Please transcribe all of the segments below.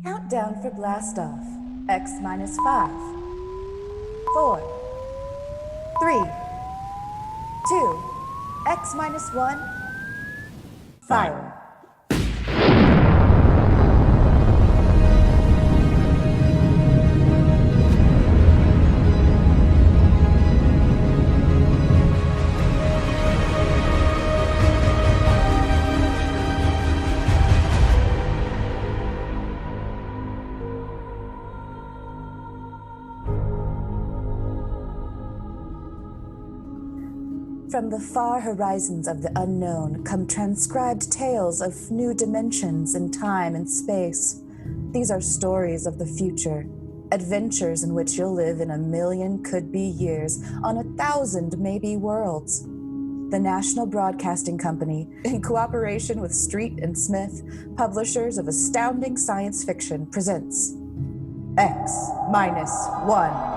Countdown for blast off. X minus 5, 4, 3, 2, X minus 1, fire. From the far horizons of the unknown come transcribed tales of new dimensions in time and space. These are stories of the future, adventures in which you'll live in 1,000,000 could-be years on 1,000 maybe worlds. The National Broadcasting Company, in cooperation with Street and Smith, publishers of astounding science fiction, presents X minus 1.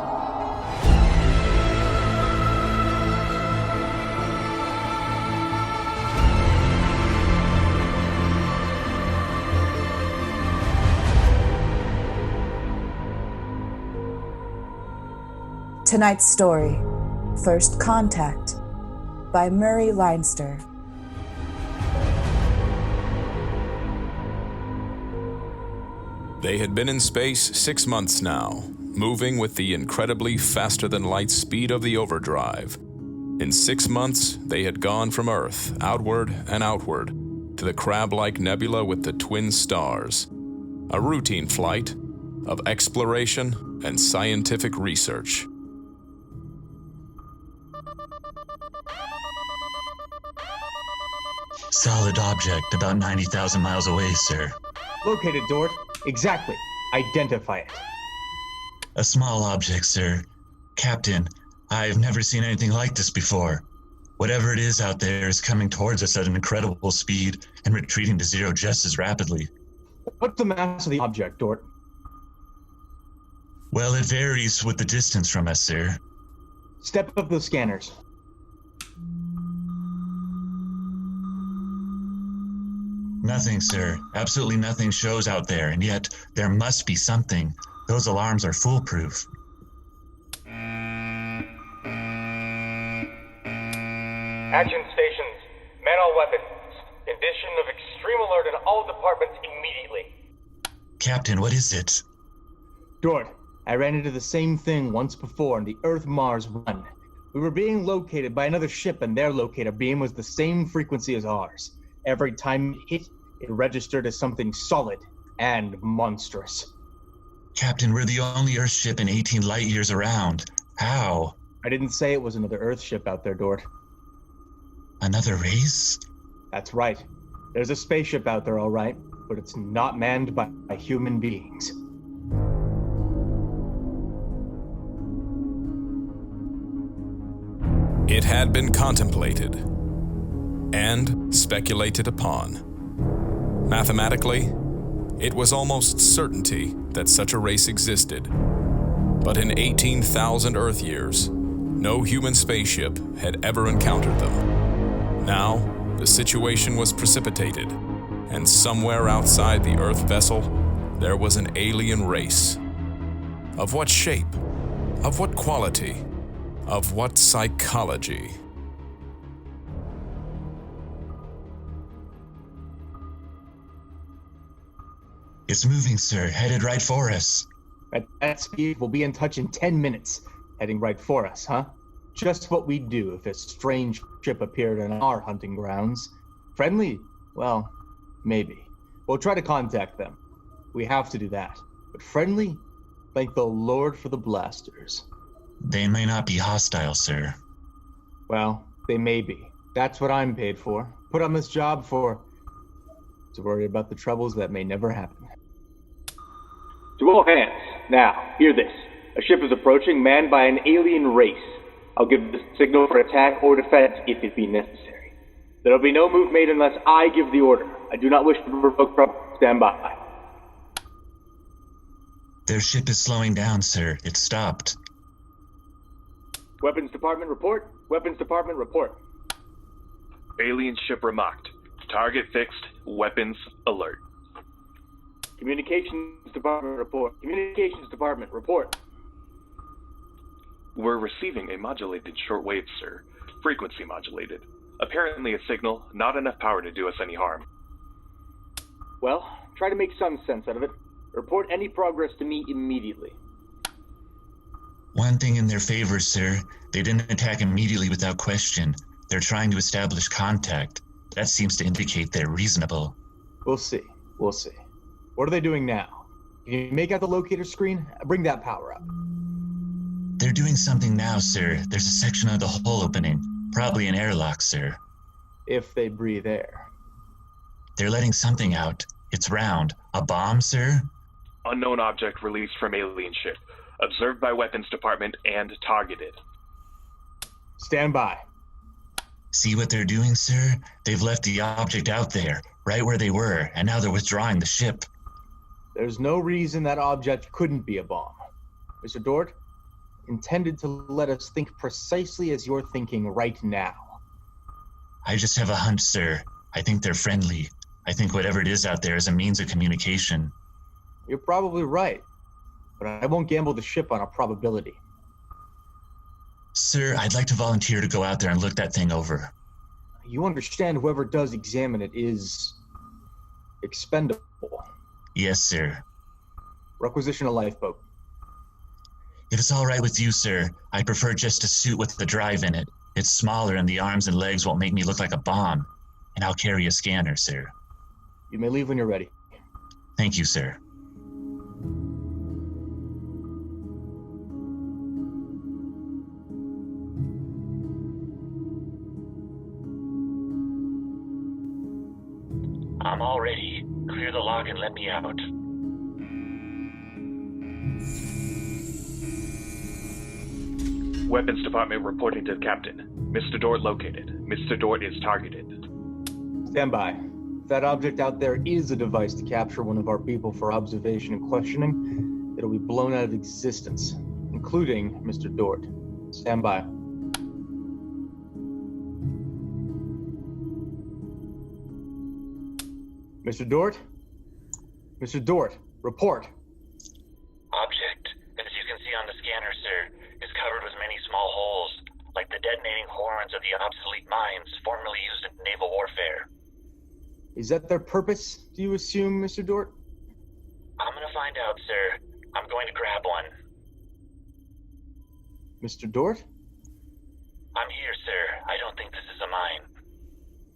Tonight's story, First Contact, by Murray Leinster. They had been in space 6 months now, moving with the incredibly faster-than-light speed of the overdrive. In 6 months, they had gone from Earth, outward and outward, to the crab-like nebula with the twin stars. A routine flight of exploration and scientific research. Solid object about 90,000 miles away, sir. Located, Dort. Exactly. Identify it. A small object, sir. Captain, I've never seen anything like this before. Whatever it is out there is coming towards us at an incredible speed and retreating to zero just as rapidly. What's the mass of the object, Dort? Well, it varies with the distance from us, sir. Step up the scanners. Nothing, sir. Absolutely nothing shows out there, and yet there must be something. Those alarms are foolproof. Action stations. Man all weapons. Condition of extreme alert in all departments immediately. Captain, what is it? Dort, I ran into the same thing once before in the Earth-Mars run. We were being located by another ship, and their locator beam was the same frequency as ours. Every time it hit, it registered as something solid and monstrous. Captain, we're the only Earth ship in 18 light years around. How? I didn't say it was another Earth ship out there, Dort. Another race? That's right. There's a spaceship out there, all right, but it's not manned by human beings. It had been contemplated and speculated upon. Mathematically, it was almost certainty that such a race existed. But in 18,000 Earth years, no human spaceship had ever encountered them. Now, the situation was precipitated, and somewhere outside the Earth vessel, there was an alien race. Of what shape? Of what quality? Of what psychology? It's moving, sir. Headed right for us. At that speed, we'll be in touch in 10 minutes. Heading right for us, huh? Just what we'd do if a strange ship appeared in our hunting grounds. Friendly? Well, maybe. We'll try to contact them. We have to do that. But friendly? Thank the Lord for the blasters. They may not be hostile, sir. Well, they may be. That's what I'm paid for. Put on this job to worry about the troubles that may never happen. To all hands. Now, hear this. A ship is approaching, manned by an alien race. I'll give the signal for attack or defense if it be necessary. There will be no move made unless I give the order. I do not wish to provoke trouble. Stand by. Their ship is slowing down, sir. It stopped. Weapons Department report. Weapons Department report. Alien ship remarked. Target fixed. Weapons alert. Communications Department report. Communications Department report. We're receiving a modulated shortwave, sir. Frequency modulated. Apparently a signal, not enough power to do us any harm. Well, try to make some sense out of it. Report any progress to me immediately. One thing in their favor, sir, they didn't attack immediately without question. They're trying to establish contact. That seems to indicate they're reasonable. We'll see. We'll see. What are they doing now? Can you make out the locator screen? Bring that power up. They're doing something now, sir. There's a section of the hull opening. Probably an airlock, sir. If they breathe air. They're letting something out. It's round. A bomb, sir? Unknown object released from alien ship. Observed by weapons department and targeted. Stand by. See what they're doing, sir? They've left the object out there, right where they were, and now they're withdrawing the ship. There's no reason that object couldn't be a bomb. Mr. Dort, intended to let us think precisely as you're thinking right now. I just have a hunch, sir. I think they're friendly. I think whatever it is out there is a means of communication. You're probably right, but I won't gamble the ship on a probability. Sir, I'd like to volunteer to go out there and look that thing over. You understand whoever does examine it is expendable. Yes, sir. Requisition a lifeboat. If it's all right with you, sir, I'd prefer just a suit with the drive in it. It's smaller and the arms and legs won't make me look like a bomb. And I'll carry a scanner, sir. You may leave when you're ready. Thank you, sir. I'm all ready. Clear the lock and let me out. Weapons department reporting to the captain. Mr. Dort located. Mr. Dort is targeted. Stand by. If that object out there is a device to capture one of our people for observation and questioning, it'll be blown out of existence, including Mr. Dort. Stand by. Mr. Dort? Mr. Dort, report. Object, as you can see on the scanner, sir, is covered with many small holes, like the detonating horns of the obsolete mines formerly used in naval warfare. Is that their purpose, do you assume, Mr. Dort? I'm gonna find out, sir. I'm going to grab one. Mr. Dort? I'm here, sir. I don't think this is a mine.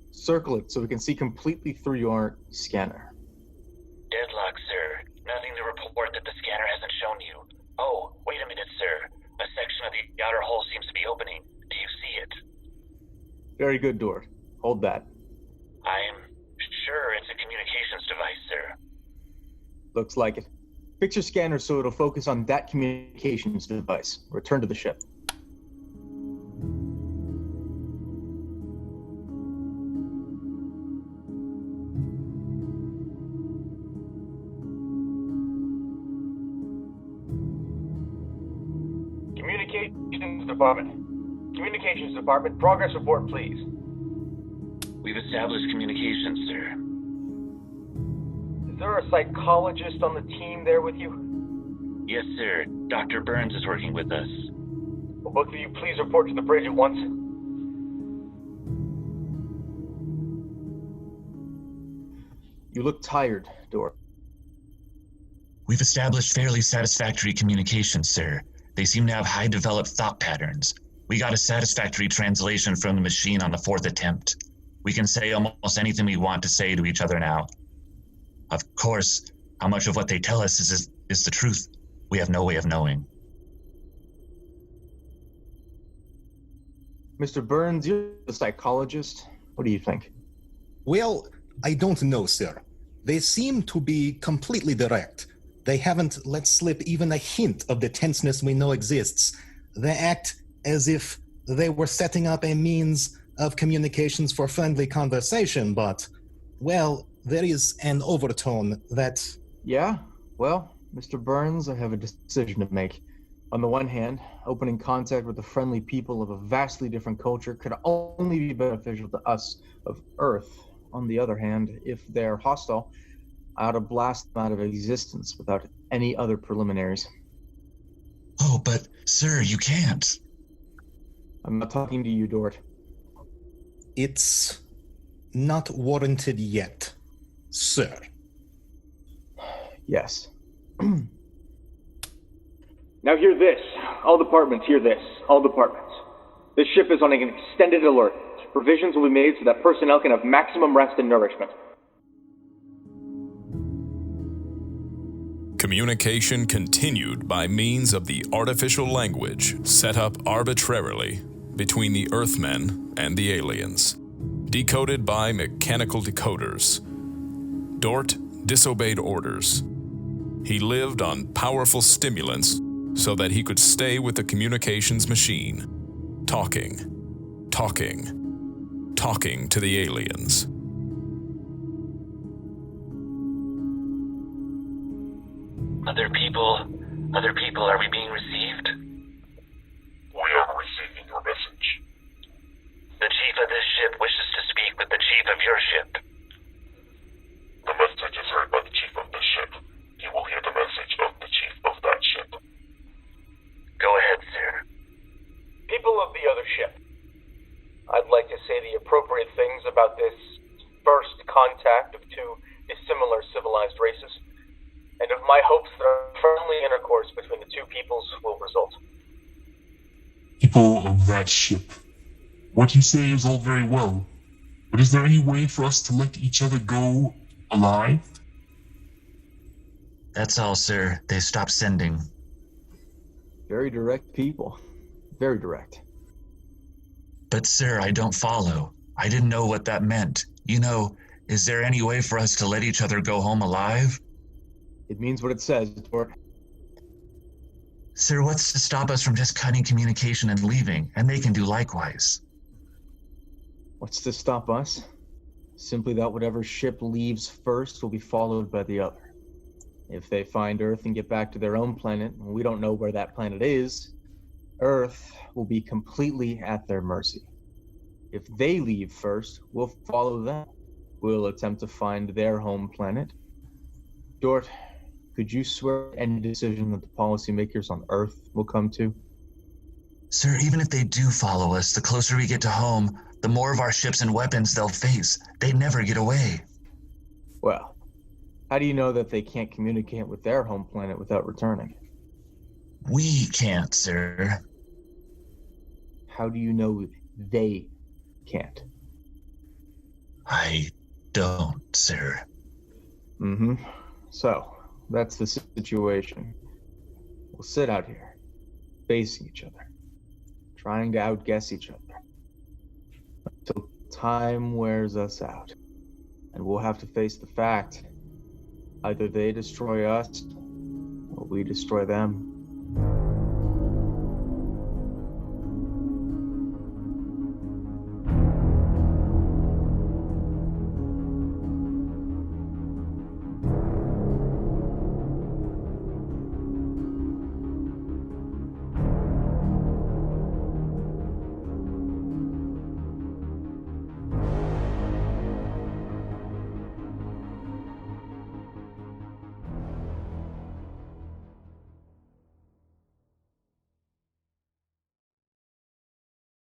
Circle it so we can see completely through your scanner. Deadlock, sir. Nothing to report that the scanner hasn't shown you. Oh, wait a minute, sir. A section of the outer hull seems to be opening. Do you see it? Very good, Dort. Hold that. I'm sure it's a communications device, sir. Looks like it. Fix your scanner so it'll focus on that communications device. Return to the ship. Communications Department. Communications Department, progress report, please. We've established communications, sir. Is there a psychologist on the team there with you? Yes, sir. Dr. Burns is working with us. Will both of you please report to the bridge at once? You look tired, Dort. We've established fairly satisfactory communications, sir. They seem to have high developed thought patterns. We got a satisfactory translation from the machine on the 4th attempt. We can say almost anything we want to say to each other now. Of course, how much of what they tell us is the truth, we have no way of knowing. Mr. Burns, you're the psychologist. What do you think? Well, I don't know, sir. They seem to be completely direct. They haven't let slip even a hint of the tenseness we know exists. They act as if they were setting up a means of communications for friendly conversation, but, well, there is an overtone that... Yeah? Well, Mr. Burns, I have a decision to make. On the one hand, opening contact with the friendly people of a vastly different culture could only be beneficial to us of Earth. On the other hand, if they're hostile, I ought to blast them out of existence without any other preliminaries. Oh, but, sir, you can't. I'm not talking to you, Dort. It's not warranted yet, sir. Yes. Now hear this. All departments, hear this. All departments. This ship is on an extended alert. Provisions will be made so that personnel can have maximum rest and nourishment. Communication continued by means of the artificial language set up arbitrarily between the Earthmen and the aliens, decoded by mechanical decoders. Dort disobeyed orders. He lived on powerful stimulants so that he could stay with the communications machine, talking to the aliens. Other people, are we being received? We are receiving your message. The chief of this ship wishes to speak with the chief of your ship. The message is heard by the chief of this ship. He will hear the message of the chief of that ship. Go ahead, sir. People of the other ship, I'd like to say the appropriate things about this first contact of two dissimilar civilized races, and of my hopes that a friendly intercourse between the two peoples will result. People of that ship, what you say is all very well, but is there any way for us to let each other go alive? That's all, sir. They stopped sending. Very direct people. Very direct. But, sir, I don't follow. I didn't know what that meant. You know, is there any way for us to let each other go home alive? It means what it says, Dort. Sir, what's to stop us from just cutting communication and leaving? And they can do likewise. What's to stop us? Simply that whatever ship leaves first will be followed by the other. If they find Earth and get back to their own planet, and we don't know where that planet is, Earth will be completely at their mercy. If they leave first, we'll follow them. We'll attempt to find their home planet. Dort, could you swear any decision that the policymakers on Earth will come to? Sir, even if they do follow us, the closer we get to home, the more of our ships and weapons they'll face. They never get away. Well, how do you know that they can't communicate with their home planet without returning? We can't, sir. How do you know they can't? I don't, sir. Mm-hmm. So, that's the situation. We'll sit out here, facing each other, trying to outguess each other, until time wears us out. And we'll have to face the fact, either they destroy us, or we destroy them.